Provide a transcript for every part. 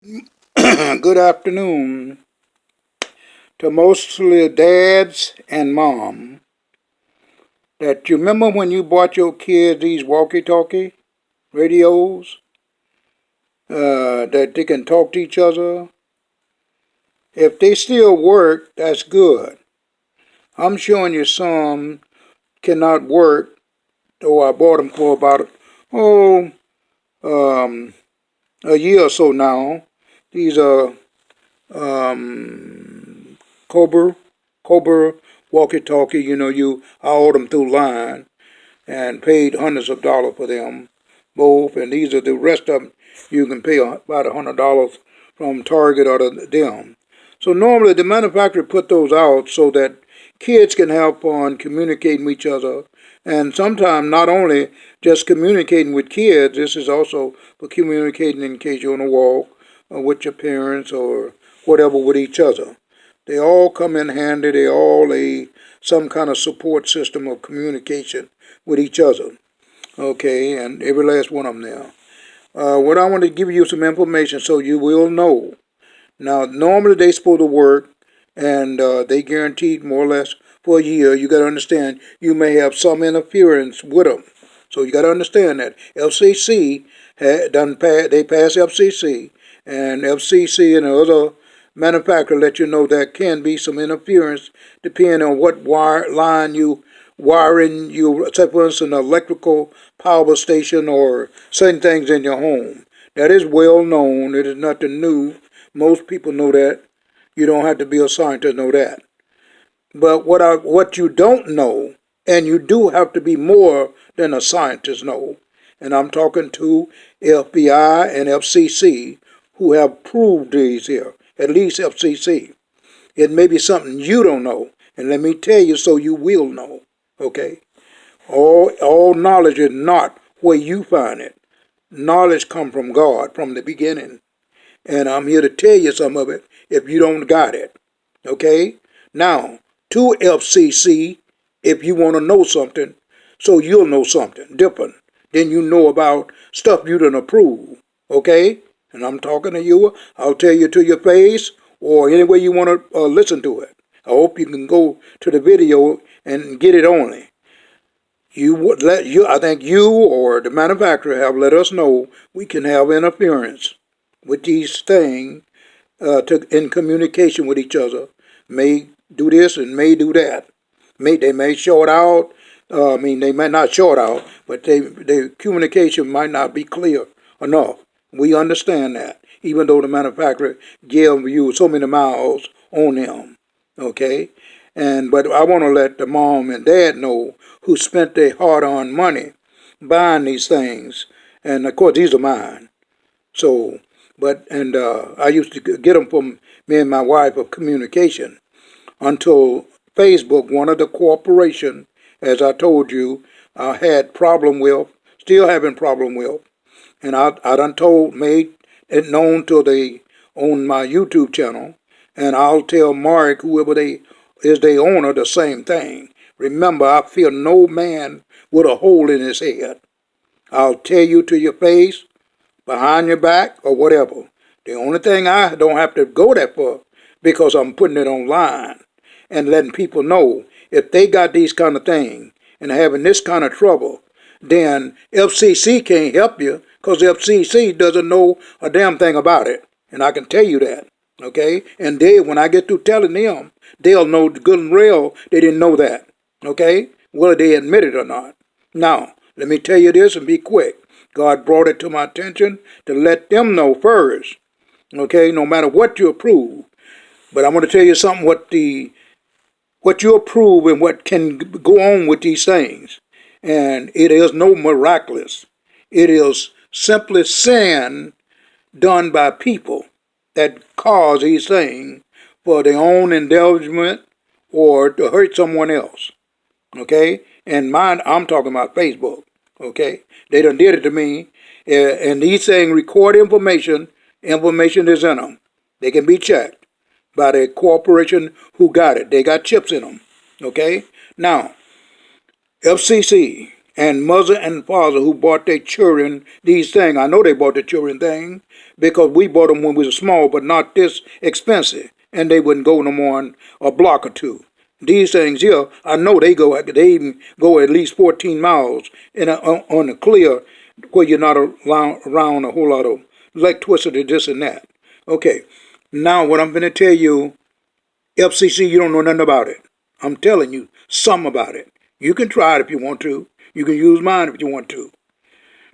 Good afternoon to mostly dads and mom. That you remember when you bought your kids these walkie-talkie radios that they can talk to each other? If they still work, that's good. I'm showing you some cannot work, though I bought them for about oh um, a year or so now. These are Cobra, Cobra walkie-talkie. I ordered them through line and paid hundreds of dollars for them both. And these are the rest of them. You can pay about $100 from Target or them. So normally the manufacturer put those out so that kids can have fun communicating with each other. And sometimes not only just communicating with kids, this is also for communicating in case you're on a walk or with your parents or whatever with each other. They all come in handy. They all some kind of support system of communication with each other. Okay, and every last one of them now. What I want to give you some information so you will know. Now, normally they supposed to work, and they guaranteed more or less for a year. You got to understand you may have some interference with them, so you got to understand that FCC they passed FCC, and FCC and the other manufacturer let you know there can be some interference depending on what wire line you wiring you, say for instance, an electrical power station or certain things in your home. That is well known. It is nothing new. Most people know that. You don't have to be a scientist to know that. But what you don't know, and you do have to be more than a scientist know, and I'm talking to FBI and FCC who have proved these here, at least FCC. It may be something you don't know, and let me tell you so you will know. Okay? All knowledge is not where you find it. Knowledge come from God from the beginning. And I'm here to tell you some of it if you don't got it. Okay? Now, to FCC, if you want to know something, so you'll know something different than you know about stuff you done approve. Okay? And I'm talking to you. I'll tell you to your face or any way you want to listen to it. I hope you can go to the video and get it only. You would let you. I think you or the manufacturer have let us know we can have interference with these things in communication with each other. May do this and may do that. They may short out. They might not short out, but their communication might not be clear enough. We understand that, even though the manufacturer gave you so many miles on them. Okay, but I want to let the mom and dad know who spent their hard-earned money buying these things, and of course these are mine. So, I used to get them from me and my wife of communication until Facebook, one of the corporation, as I told you, I had problem with, still having problem with, and I done made it known to they on my YouTube channel, and I'll tell Mark, whoever they is their owner, the same thing. Remember, I fear no man with a hole in his head. I'll tell you to your face, behind your back, or whatever. The only thing I don't have to go there for, because I'm putting it online and letting people know if they got these kind of things and having this kind of trouble, then FCC can't help you because FCC doesn't know a damn thing about it. And I can tell you that. Okay? And when I get through telling them, they'll know good and real they didn't know that. Okay? Whether they admit it or not. Now, let me tell you this and be quick. God brought it to my attention to let them know first. Okay? No matter what you approve. But I'm going to tell you something what you approve and what can go on with these things. And it is no miraculous. It is simply sin done by people that cause these things for their own indulgence or to hurt someone else. Okay? And mine, I'm talking about Facebook. Okay? They done did it to me. And these things record information. Information is in them. They can be checked by the corporation who got it. They got chips in them. Okay? Now, FCC and mother and father who bought their children these things. I know they bought the children things because we bought them when we were small, but not this expensive. And they wouldn't go no more than a block or two. These things here, I know they go. They even go at least 14 miles on the clear, where you're not around a whole lot of leg twisted and this and that. Okay, now what I'm going to tell you, FCC, you don't know nothing about it. I'm telling you some about it. You can try it if you want to. You can use mine if you want to.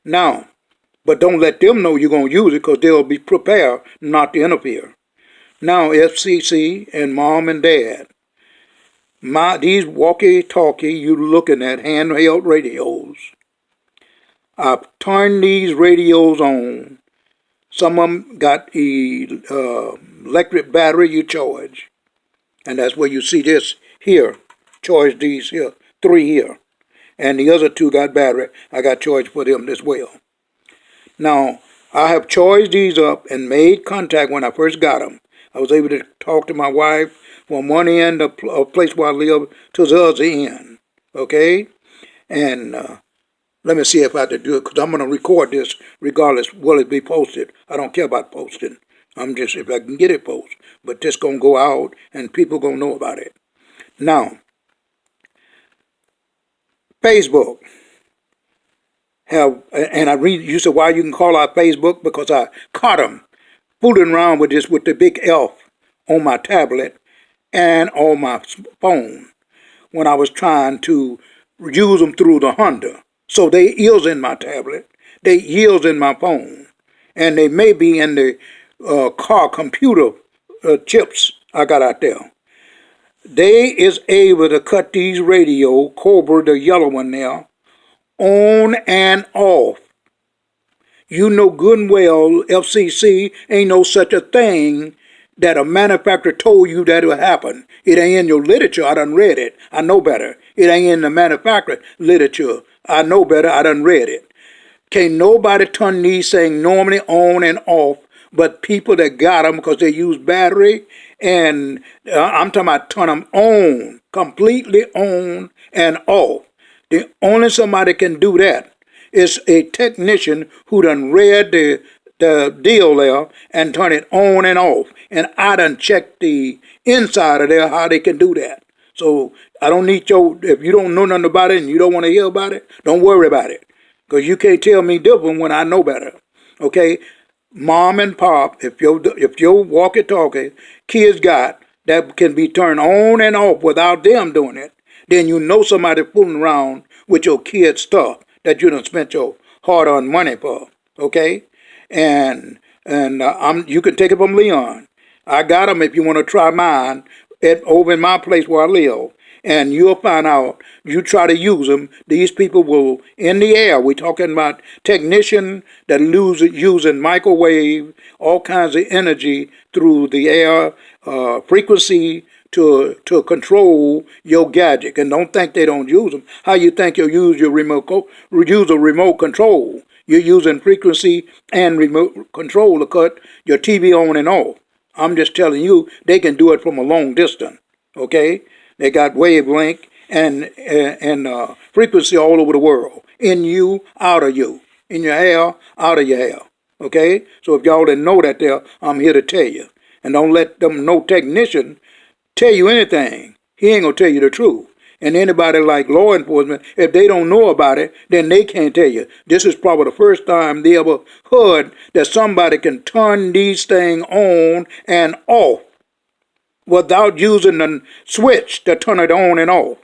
Now, but don't let them know you're going to use it, because they'll be prepared not to interfere. Now, FCC and mom and dad, these walkie-talkie you looking at, handheld radios, I've turned these radios on. Some of them got electric battery you charge. And that's where you see this here. Charge these here, 3 here. And the other 2 got battery. I got charged for them as well. Now, I have charged these up and made contact when I first got them. I was able to talk to my wife from one end of a place where I live to the other end. Okay? And let me see if I can do it, because I'm going to record this regardless. Will it be posted? I don't care about posting. I'm just, if I can get it posted. But this going to go out and people going to know about it. Now, Facebook and I read, you said why you can call out Facebook? Because I caught them fooling around with this with the big elf on my tablet and on my phone when I was trying to use them through the Honda. So they is in my tablet, they is in my phone, and they may be in the car computer chips I got out there. They is able to cut these radio, Cobra, the yellow one there, on and off. You know good and well, FCC, ain't no such a thing that a manufacturer told you that will happen. It ain't in your literature. I done read it. I know better. It ain't in the manufacturer literature. I know better. I done read it. Can't nobody turn these things normally on and off, but people that got them because they use battery. And I'm talking about turn them on, completely on and off. The only somebody can do that is a technician who done read the deal there and turn it on and off. And I done checked the inside of there how they can do that. So I don't need if you don't know nothing about it and you don't want to hear about it, don't worry about it. Because you can't tell me different when I know better. Okay? Mom and pop, if your walkie-talkie kids got that can be turned on and off without them doing it, then you know somebody fooling around with your kids' stuff that you done spent your hard-earned money for. Okay? And you can take it from Leon. I got them if you want to try mine over in my place where I live. And you'll find out, you try to use them, these people will, in the air, we're talking about technician that using microwave, all kinds of energy through the air, frequency to control your gadget. And don't think they don't use them. How you think you'll use your use a remote control? You're using frequency and remote control to cut your TV on and off. I'm just telling you, they can do it from a long distance, okay? They got wavelength and frequency all over the world. In you, out of you. In your hair, out of your hair. Okay? So if y'all didn't know that there, I'm here to tell you. And don't let no technician tell you anything. He ain't going to tell you the truth. And anybody like law enforcement, if they don't know about it, then they can't tell you. This is probably the first time they ever heard that somebody can turn these things on and off without using the switch to turn it on and off.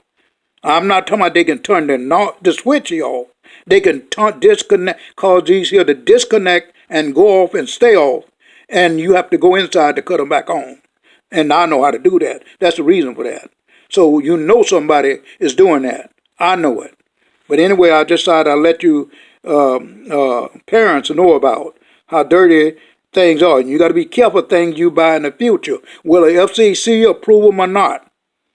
I'm not talking about they can turn the switch off. They can disconnect, cause these here to disconnect and go off and stay off. And you have to go inside to cut them back on. And I know how to do that. That's the reason for that. So you know somebody is doing that. I know it. But anyway, I decided I'll let you parents know about how dirty things are. And you got to be careful things you buy in the future. Will the FCC approve them or not?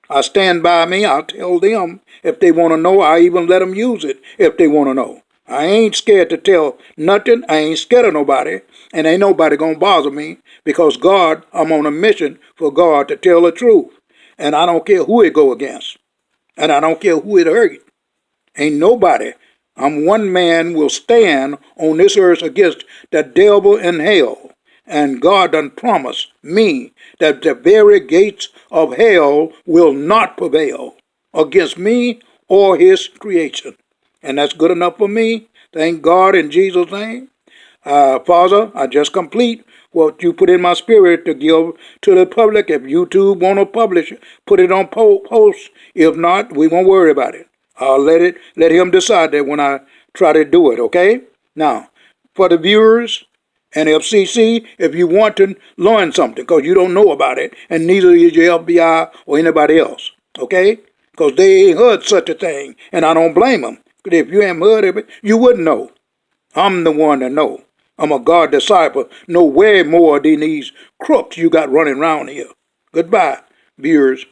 I stand by me. I'll tell them if they want to know. I even let them use it if they want to know. I ain't scared to tell nothing. I ain't scared of nobody. And ain't nobody going to bother me because God, I'm on a mission for God to tell the truth. And I don't care who it go against. And I don't care who it hurt. Ain't nobody I'm one man will stand on this earth against the devil in hell. And God done promised me that the very gates of hell will not prevail against me or his creation. And that's good enough for me. Thank God in Jesus' name. Father, I just complete what you put in my spirit to give to the public. If YouTube want to publish it, put it on post. If not, we won't worry about it. I'll let him decide that when I try to do it, okay? Now, for the viewers and FCC, if you want to learn something, because you don't know about it, and neither is your FBI or anybody else, okay? Because they ain't heard such a thing, and I don't blame them. But if you haven't heard of it, you wouldn't know. I'm the one that know. I'm a God disciple. Know way more than these crooks you got running around here. Goodbye, viewers.